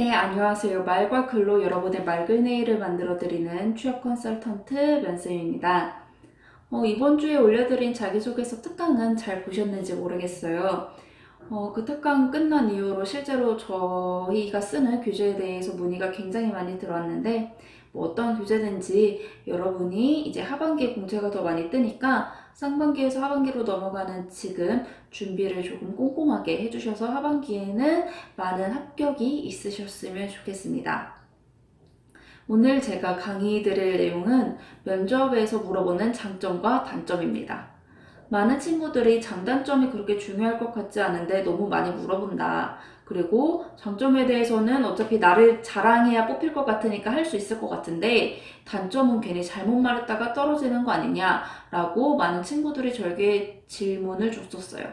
네, 안녕하세요. 말과 글로 여러분의 말글네일을 만들어드리는 취업 컨설턴트 면쌤입니다. 이번 주에 올려드린 자기소개서 특강은 잘 보셨는지 모르겠어요. 그 특강 끝난 이후로 실제로 저희가 쓰는 교재에 대해서 문의가 굉장히 많이 들어왔는데, 뭐 어떤 교재든지 여러분이 이제 하반기에 공채가 더 많이 뜨니까 상반기에서 하반기로 넘어가는 지금 준비를 조금 꼼꼼하게 해주셔서 하반기에는 많은 합격이 있으셨으면 좋겠습니다. 오늘 제가 강의 드릴 내용은 면접에서 물어보는 장점과 단점입니다. 많은 친구들이 장단점이 그렇게 중요할 것 같지 않은데 너무 많이 물어본다. 그리고 장점에 대해서는 어차피 나를 자랑해야 뽑힐 것 같으니까 할 수 있을 것 같은데 단점은 괜히 잘못 말했다가 떨어지는 거 아니냐라고 많은 친구들이 저에게 질문을 줬었어요.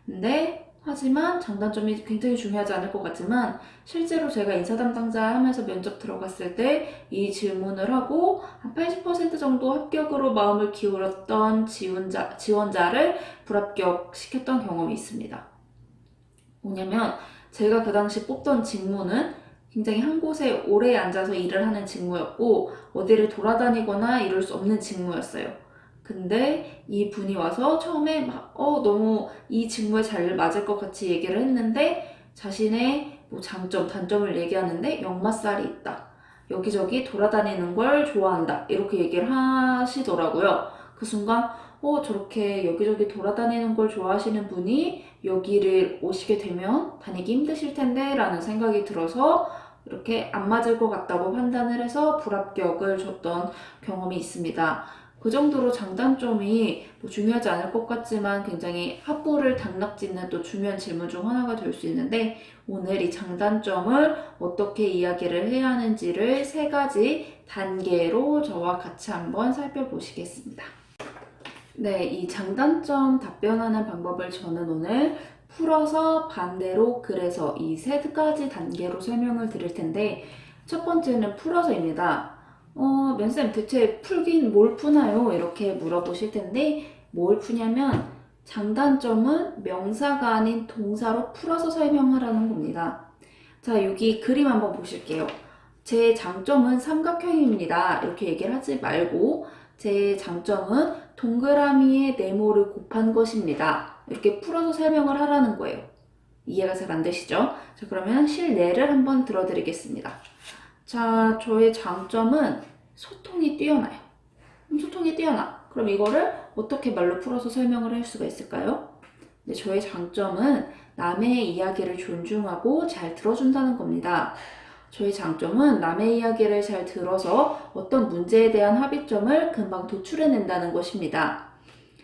근데 하지만 장단점이 굉장히 중요하지 않을 것 같지만 실제로 제가 인사 담당자 하면서 면접 들어갔을 때 이 질문을 하고 한 80% 정도 합격으로 마음을 기울였던 지원자를 불합격시켰던 경험이 있습니다. 뭐냐면 제가 그 당시 뽑던 직무는 굉장히 한 곳에 오래 앉아서 일을 하는 직무였고 어디를 돌아다니거나 이럴 수 없는 직무였어요. 근데 이 분이 와서 처음에 막 너무 이 직무에 잘 맞을 것 같이 얘기를 했는데 자신의 뭐 장점, 단점을 얘기하는데 역마살이 있다. 여기저기 돌아다니는 걸 좋아한다. 이렇게 얘기를 하시더라고요. 그 순간 저렇게 여기저기 돌아다니는 걸 좋아하시는 분이 여기를 오시게 되면 다니기 힘드실 텐데 라는 생각이 들어서 이렇게 안 맞을 것 같다고 판단을 해서 불합격을 줬던 경험이 있습니다. 그 정도로 장단점이 뭐 중요하지 않을 것 같지만 굉장히 합부를 당락짓는 또 중요한 질문 중 하나가 될 수 있는데 오늘 이 장단점을 어떻게 이야기를 해야 하는지를 3가지 단계로 저와 같이 한번 살펴보시겠습니다. 네, 이 장단점 답변하는 방법을 저는 오늘 풀어서 반대로 그래서 이 3가지 단계로 설명을 드릴 텐데 첫 번째는 풀어서입니다. 면쌤 대체 풀긴 뭘 푸나요? 이렇게 물어보실 텐데 뭘 푸냐면 장단점은 명사가 아닌 동사로 풀어서 설명하라는 겁니다. 자, 여기 그림 한번 보실게요. 제 장점은 삼각형입니다. 이렇게 얘기를 하지 말고 제 장점은 동그라미에 네모를 곱한 것입니다. 이렇게 풀어서 설명을 하라는 거예요. 이해가 잘 안 되시죠? 자, 그러면 실례를 한번 들어드리겠습니다. 자, 저의 장점은 소통이 뛰어나요. 소통이 뛰어나. 그럼 이거를 어떻게 말로 풀어서 설명을 할 수가 있을까요? 네, 저의 장점은 남의 이야기를 존중하고 잘 들어준다는 겁니다. 저의 장점은 남의 이야기를 잘 들어서 어떤 문제에 대한 합의점을 금방 도출해낸다는 것입니다.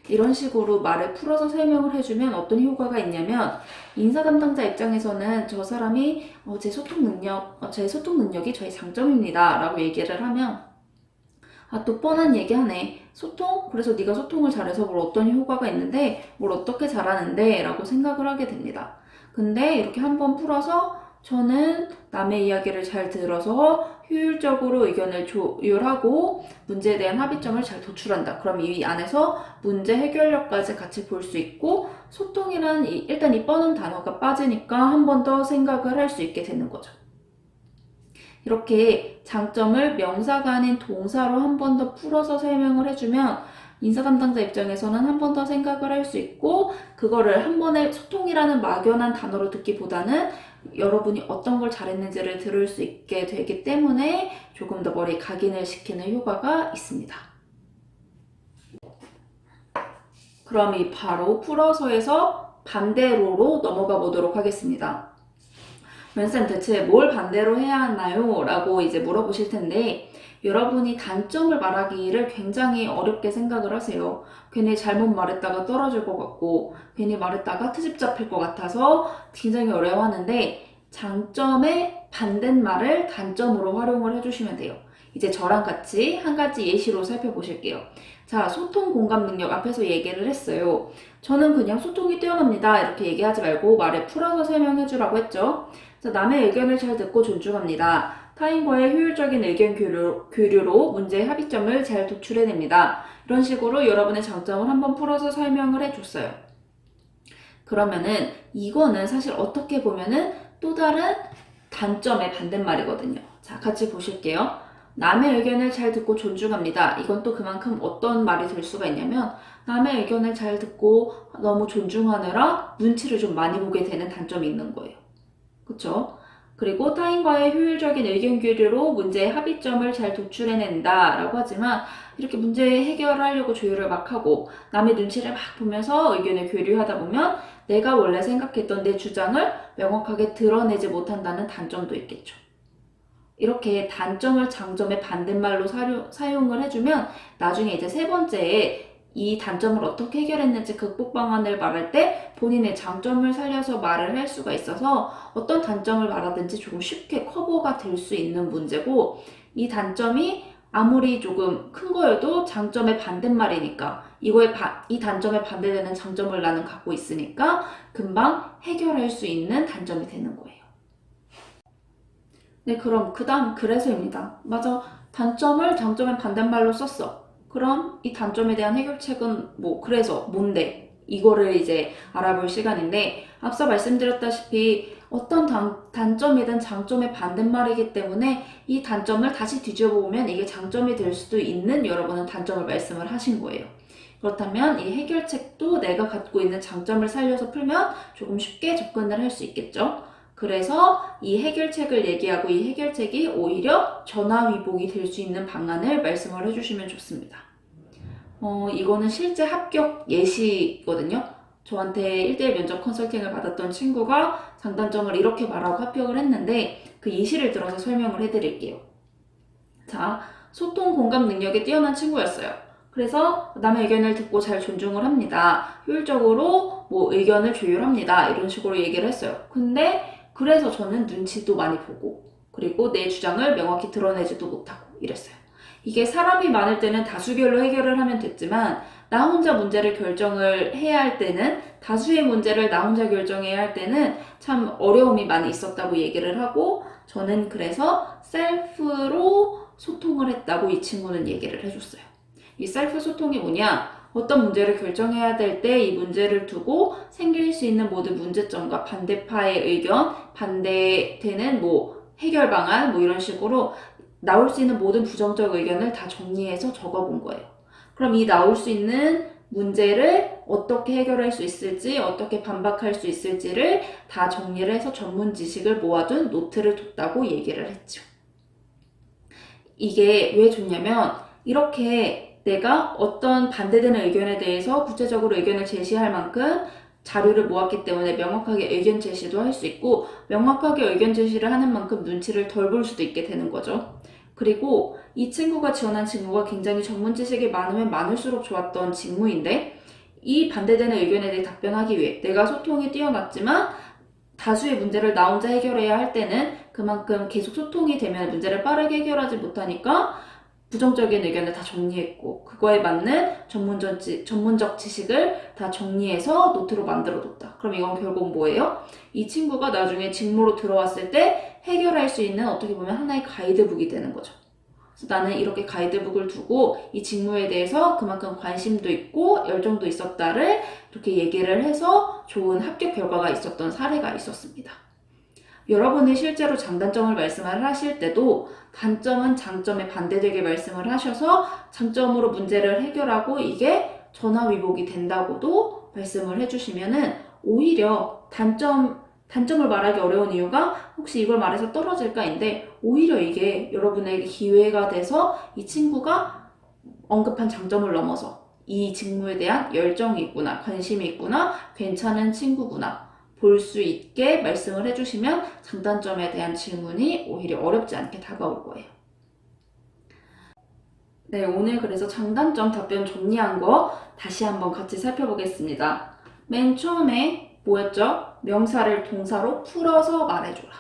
이런 식으로 말을 풀어서 설명을 해주면 어떤 효과가 있냐면 인사 담당자 입장에서는 저 사람이 제 소통 능력이 저의 장점입니다 라고 얘기를 하면 또 뻔한 얘기하네. 소통? 그래서 네가 소통을 잘해서 뭘 어떤 효과가 있는데 뭘 어떻게 잘하는데 라고 생각을 하게 됩니다. 근데 이렇게 한번 풀어서 저는 남의 이야기를 잘 들어서 효율적으로 의견을 조율하고 문제에 대한 합의점을 잘 도출한다. 그럼 이 안에서 문제 해결력까지 같이 볼 수 있고 소통이란 일단 이 뻔한 단어가 빠지니까 한 번 더 생각을 할 수 있게 되는 거죠. 이렇게 장점을 명사가 아닌 동사로 한 번 더 풀어서 설명을 해주면 인사 담당자 입장에서는 한 번 더 생각을 할 수 있고 그거를 한 번에 소통이라는 막연한 단어로 듣기보다는 여러분이 어떤 걸 잘했는지를 들을 수 있게 되기 때문에 조금 더 머리 각인을 시키는 효과가 있습니다. 그럼 이 바로 풀어서에서 반대로로 넘어가 보도록 하겠습니다. 면쌤 대체 뭘 반대로 해야 하나요? 라고 이제 물어보실 텐데 여러분이 단점을 말하기를 굉장히 어렵게 생각을 하세요. 괜히 잘못 말했다가 떨어질 것 같고 괜히 말했다가 트집 잡힐 것 같아서 굉장히 어려워하는데 장점의 반대말을 단점으로 활용을 해주시면 돼요. 이제 저랑 같이 한 가지 예시로 살펴보실게요. 자, 소통 공감 능력 앞에서 얘기를 했어요. 저는 그냥 소통이 뛰어납니다. 이렇게 얘기하지 말고 말에 풀어서 설명해 주라고 했죠. 자, 남의 의견을 잘 듣고 존중합니다. 타인과의 효율적인 의견 교류로 문제의 합의점을 잘 도출해냅니다. 이런 식으로 여러분의 장점을 한번 풀어서 설명을 해줬어요. 그러면은 이거는 사실 어떻게 보면은 또 다른 단점의 반대말이거든요. 자, 같이 보실게요. 남의 의견을 잘 듣고 존중합니다. 이건 또 그만큼 어떤 말이 될 수가 있냐면 남의 의견을 잘 듣고 너무 존중하느라 눈치를 좀 많이 보게 되는 단점이 있는 거예요. 그쵸? 그리고 타인과의 효율적인 의견 교류로 문제의 합의점을 잘 도출해낸다 라고 하지만 이렇게 문제 해결하려고 조율을 막 하고 남의 눈치를 막 보면서 의견을 교류하다 보면 내가 원래 생각했던 내 주장을 명확하게 드러내지 못한다는 단점도 있겠죠. 이렇게 단점을 장점의 반대말로 사용을 해주면 나중에 이제 세 번째에 이 단점을 어떻게 해결했는지 극복 방안을 말할 때 본인의 장점을 살려서 말을 할 수가 있어서 어떤 단점을 말하든지 조금 쉽게 커버가 될 수 있는 문제고, 이 단점이 아무리 조금 큰 거여도 장점의 반대말이니까 이 단점에 반대되는 장점을 나는 갖고 있으니까 금방 해결할 수 있는 단점이 되는 거예요. 네, 그럼 그 다음 그래서입니다. 맞아. 단점을 장점의 반대말로 썼어. 그럼 이 단점에 대한 해결책은 그래서 뭔데? 이거를 이제 알아볼 시간인데, 앞서 말씀드렸다시피 어떤 단점이든 장점의 반대말이기 때문에 이 단점을 다시 뒤져보면 이게 장점이 될 수도 있는 여러분은 단점을 말씀을 하신 거예요. 그렇다면 이 해결책도 내가 갖고 있는 장점을 살려서 풀면 조금 쉽게 접근을 할 수 있겠죠. 그래서 이 해결책을 얘기하고 이 해결책이 오히려 전화위복이 될 수 있는 방안을 말씀을 해주시면 좋습니다. 이거는 실제 합격 예시거든요. 저한테 1대1 면접 컨설팅을 받았던 친구가 장단점을 이렇게 말하고 합격을 했는데 그 예시를 들어서 설명을 해드릴게요. 자, 소통 공감 능력이 뛰어난 친구였어요. 그래서 남의 의견을 듣고 잘 존중을 합니다. 효율적으로 의견을 조율합니다. 이런 식으로 얘기를 했어요. 근데 그래서 저는 눈치도 많이 보고 그리고 내 주장을 명확히 드러내지도 못하고 이랬어요. 이게 사람이 많을 때는 다수결로 해결을 하면 됐지만 나 혼자 문제를 결정을 해야 할 때는 다수의 문제를 나 혼자 결정해야 할 때는 참 어려움이 많이 있었다고 얘기를 하고 저는 그래서 셀프로 소통을 했다고 이 친구는 얘기를 해줬어요. 이 셀프 소통이 뭐냐? 어떤 문제를 결정해야 될 때 이 문제를 두고 생길 수 있는 모든 문제점과 반대파의 의견, 반대되는 해결 방안 이런 식으로 나올 수 있는 모든 부정적 의견을 다 정리해서 적어본 거예요. 그럼 이 나올 수 있는 문제를 어떻게 해결할 수 있을지, 어떻게 반박할 수 있을지를 다 정리를 해서 전문 지식을 모아둔 노트를 뒀다고 얘기를 했죠. 이게 왜 좋냐면 이렇게 내가 어떤 반대되는 의견에 대해서 구체적으로 의견을 제시할 만큼 자료를 모았기 때문에 명확하게 의견 제시도 할 수 있고 명확하게 의견 제시를 하는 만큼 눈치를 덜 볼 수도 있게 되는 거죠. 그리고 이 친구가 지원한 직무가 굉장히 전문 지식이 많으면 많을수록 좋았던 직무인데 이 반대되는 의견에 대해 답변하기 위해 내가 소통이 뛰어났지만 다수의 문제를 나 혼자 해결해야 할 때는 그만큼 계속 소통이 되면 문제를 빠르게 해결하지 못하니까 부정적인 의견을 다 정리했고 그거에 맞는 전문적 지식을 다 정리해서 노트로 만들어뒀다. 그럼 이건 결국 뭐예요? 이 친구가 나중에 직무로 들어왔을 때 해결할 수 있는 어떻게 보면 하나의 가이드북이 되는 거죠. 그래서 나는 이렇게 가이드북을 두고 이 직무에 대해서 그만큼 관심도 있고 열정도 있었다를 이렇게 얘기를 해서 좋은 합격 결과가 있었던 사례가 있었습니다. 여러분이 실제로 장단점을 말씀을 하실 때도 단점은 장점에 반대되게 말씀을 하셔서 장점으로 문제를 해결하고 이게 전화위복이 된다고도 말씀을 해주시면은 오히려 단점을 말하기 어려운 이유가 혹시 이걸 말해서 떨어질까인데 오히려 이게 여러분에게 기회가 돼서 이 친구가 언급한 장점을 넘어서 이 직무에 대한 열정이 있구나, 관심이 있구나, 괜찮은 친구구나 볼 수 있게 말씀을 해주시면 장단점에 대한 질문이 오히려 어렵지 않게 다가올 거예요. 네, 오늘 그래서 장단점 답변 정리한 거 다시 한번 같이 살펴보겠습니다. 맨 처음에 뭐였죠? 명사를 동사로 풀어서 말해줘라.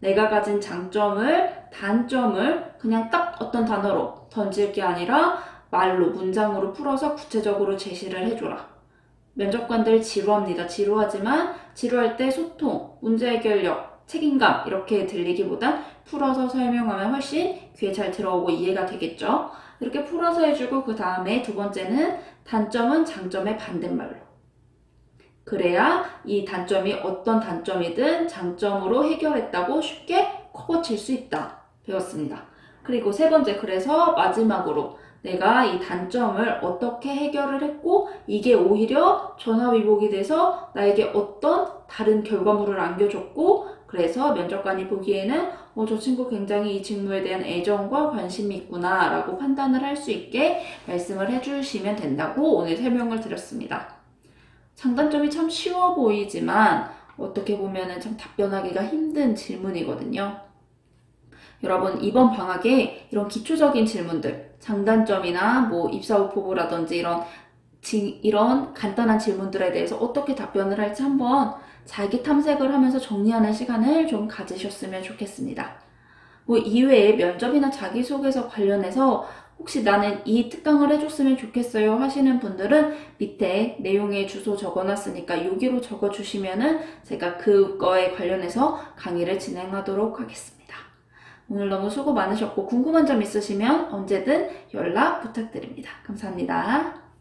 내가 가진 장점을, 단점을 그냥 딱 어떤 단어로 던질 게 아니라 말로, 문장으로 풀어서 구체적으로 제시를 해줘라. 면접관들 지루합니다. 지루하지만 지루할 때 소통, 문제 해결력, 책임감 이렇게 들리기보단 풀어서 설명하면 훨씬 귀에 잘 들어오고 이해가 되겠죠. 이렇게 풀어서 해주고 그 다음에 두 번째는 단점은 장점의 반대말로. 그래야 이 단점이 어떤 단점이든 장점으로 해결했다고 쉽게 커버칠 수 있다. 배웠습니다. 그리고 세 번째, 그래서 마지막으로 내가 이 단점을 어떻게 해결을 했고 이게 오히려 전화위복이 돼서 나에게 어떤 다른 결과물을 안겨줬고 그래서 면접관이 보기에는 저 친구 굉장히 이 직무에 대한 애정과 관심이 있구나 라고 판단을 할 수 있게 말씀을 해주시면 된다고 오늘 설명을 드렸습니다. 장단점이 참 쉬워 보이지만 어떻게 보면 참 답변하기가 힘든 질문이거든요. 여러분, 이번 방학에 이런 기초적인 질문들, 장단점이나 뭐 입사 후 포부라든지 이런 간단한 질문들에 대해서 어떻게 답변을 할지 한번 자기 탐색을 하면서 정리하는 시간을 좀 가지셨으면 좋겠습니다. 뭐 이외에 면접이나 자기소개서 관련해서 혹시 나는 이 특강을 해줬으면 좋겠어요 하시는 분들은 밑에 내용의 주소 적어놨으니까 여기로 적어주시면은 제가 그거에 관련해서 강의를 진행하도록 하겠습니다. 오늘 너무 수고 많으셨고 궁금한 점 있으시면 언제든 연락 부탁드립니다. 감사합니다.